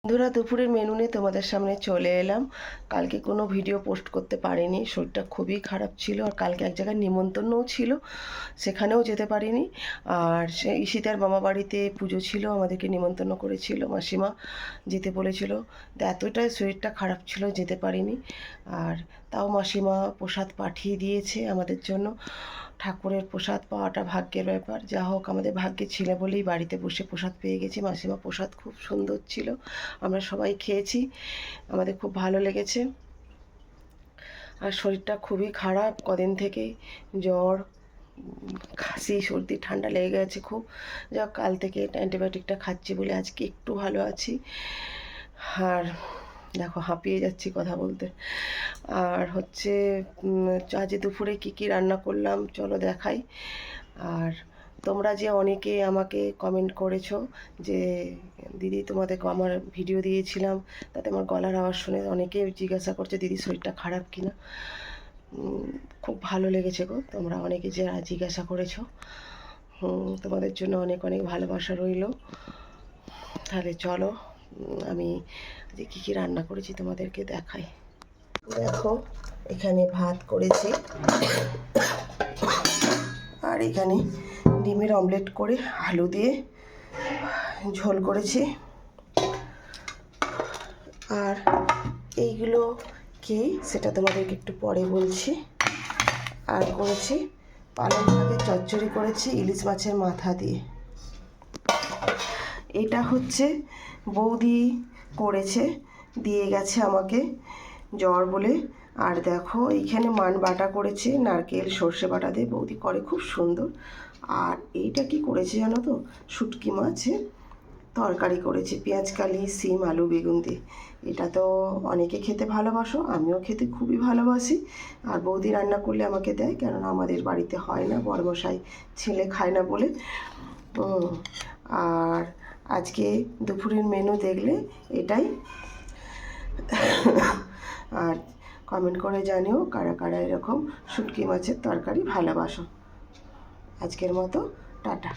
বন্ধুরা, দুপুরের মেনু নিয়ে তোমাদের সামনে চলে এলাম। কালকে কোনো ভিডিও পোস্ট করতে পারিনি, শরীরটা খুবই খারাপ ছিল। আর কালকে এক জায়গায় নিমন্ত্রণও ছিল, সেখানেও যেতে পারিনি। আর সে ঈশিতার মামা বাড়িতে পুজো ছিল, আমাদেরকে নিমন্ত্রণ করেছিল, মাসিমা যেতে বলেছিল। তো এতটাই শরীরটা খারাপ ছিল, যেতে পারিনি। আর তাও মাসিমা প্রসাদ পাঠিয়ে দিয়েছে আমাদের জন্য। ঠাকুরের প্রসাদ পাওয়াটা ভাগ্যের ব্যাপার। যা হোক, আমাদের ভাগ্যে ছিল বলেই বাড়িতে বসে প্রসাদ পেয়ে গেছি। মাসিমা প্রসাদ খুব সুন্দর ছিল, আমরা সবাই খেয়েছি, আমাদের খুব ভালো লেগেছে। আর শরীরটা খুবই খারাপ কদিন থেকেই, জ্বর, কাশি, সর্দি, ঠান্ডা লেগে গেছে খুব। যা কাল থেকে অ্যান্টিবায়োটিকটা খাচ্ছি বলে আজকে একটু ভালো আছি। আর দেখো, হাঁপিয়ে যাচ্ছি কথা বলতে। আর হচ্ছে আজ দুপুরে কি রান্না করলাম চলো দেখাই। আর তোমরা যে অনেকে আমাকে কমেন্ট করেছো যে দিদি তোমাদের আমার ভিডিও দিয়েছিলাম, তাতে আমার গলার আওয়াজ শুনে অনেকে জিজ্ঞাসা করছে দিদি শরীরটা খারাপ কিনা। খুব ভালো লেগেছে গো, তোমরা অনেকে যে জিজ্ঞাসা করেছো। তোমাদের জন্য অনেক অনেক ভালোবাসা রইল। তাহলে চলো, আমি যে কী রান্না করেছি তোমাদেরকে দেখাই। দেখো, এখানে ভাত করেছি, আর এখানে ডিমের অমলেট করে আলু দিয়ে ঝোল করেছি। আর এইগুলো কি সেটা তোমাদেরকে একটু পরে বলছি। আর করেছি পালং শাকের চচ্চড়ি করেছি ইলিশ মাছের মাথা দিয়ে। এটা হচ্ছে বৌদি করেছে, দিয়ে গেছে আমাকে জ্বর বলে। আর দেখো, এইখানে মান বাটা করেছে, নারকেল সর্ষে বাটা দিয়ে বৌদি করে, খুব সুন্দর। আর এইটা কি করেছে জানো তো, শুটকি মাছের তরকারি করেছে, পেঁয়াজ কালি, সিম, আলু, বেগুন দিয়ে। এটা তো অনেকে খেতে ভালোবাসো, আমিও খেতে খুবই ভালোবাসি। আর বৌদি রান্না করলে আমাকে দেয়, কেননা আমাদের বাড়িতে হয় না, বড়মশাই ছেলে খায় না বলে। আর আজকে দুপুরের মেনু দেখলে এটাই। আর কমেন্ট করে জানিও কারা কারা এরকম শুটকি মাছের তরকারি ভালোবাসো। আজকের মতো টাটা।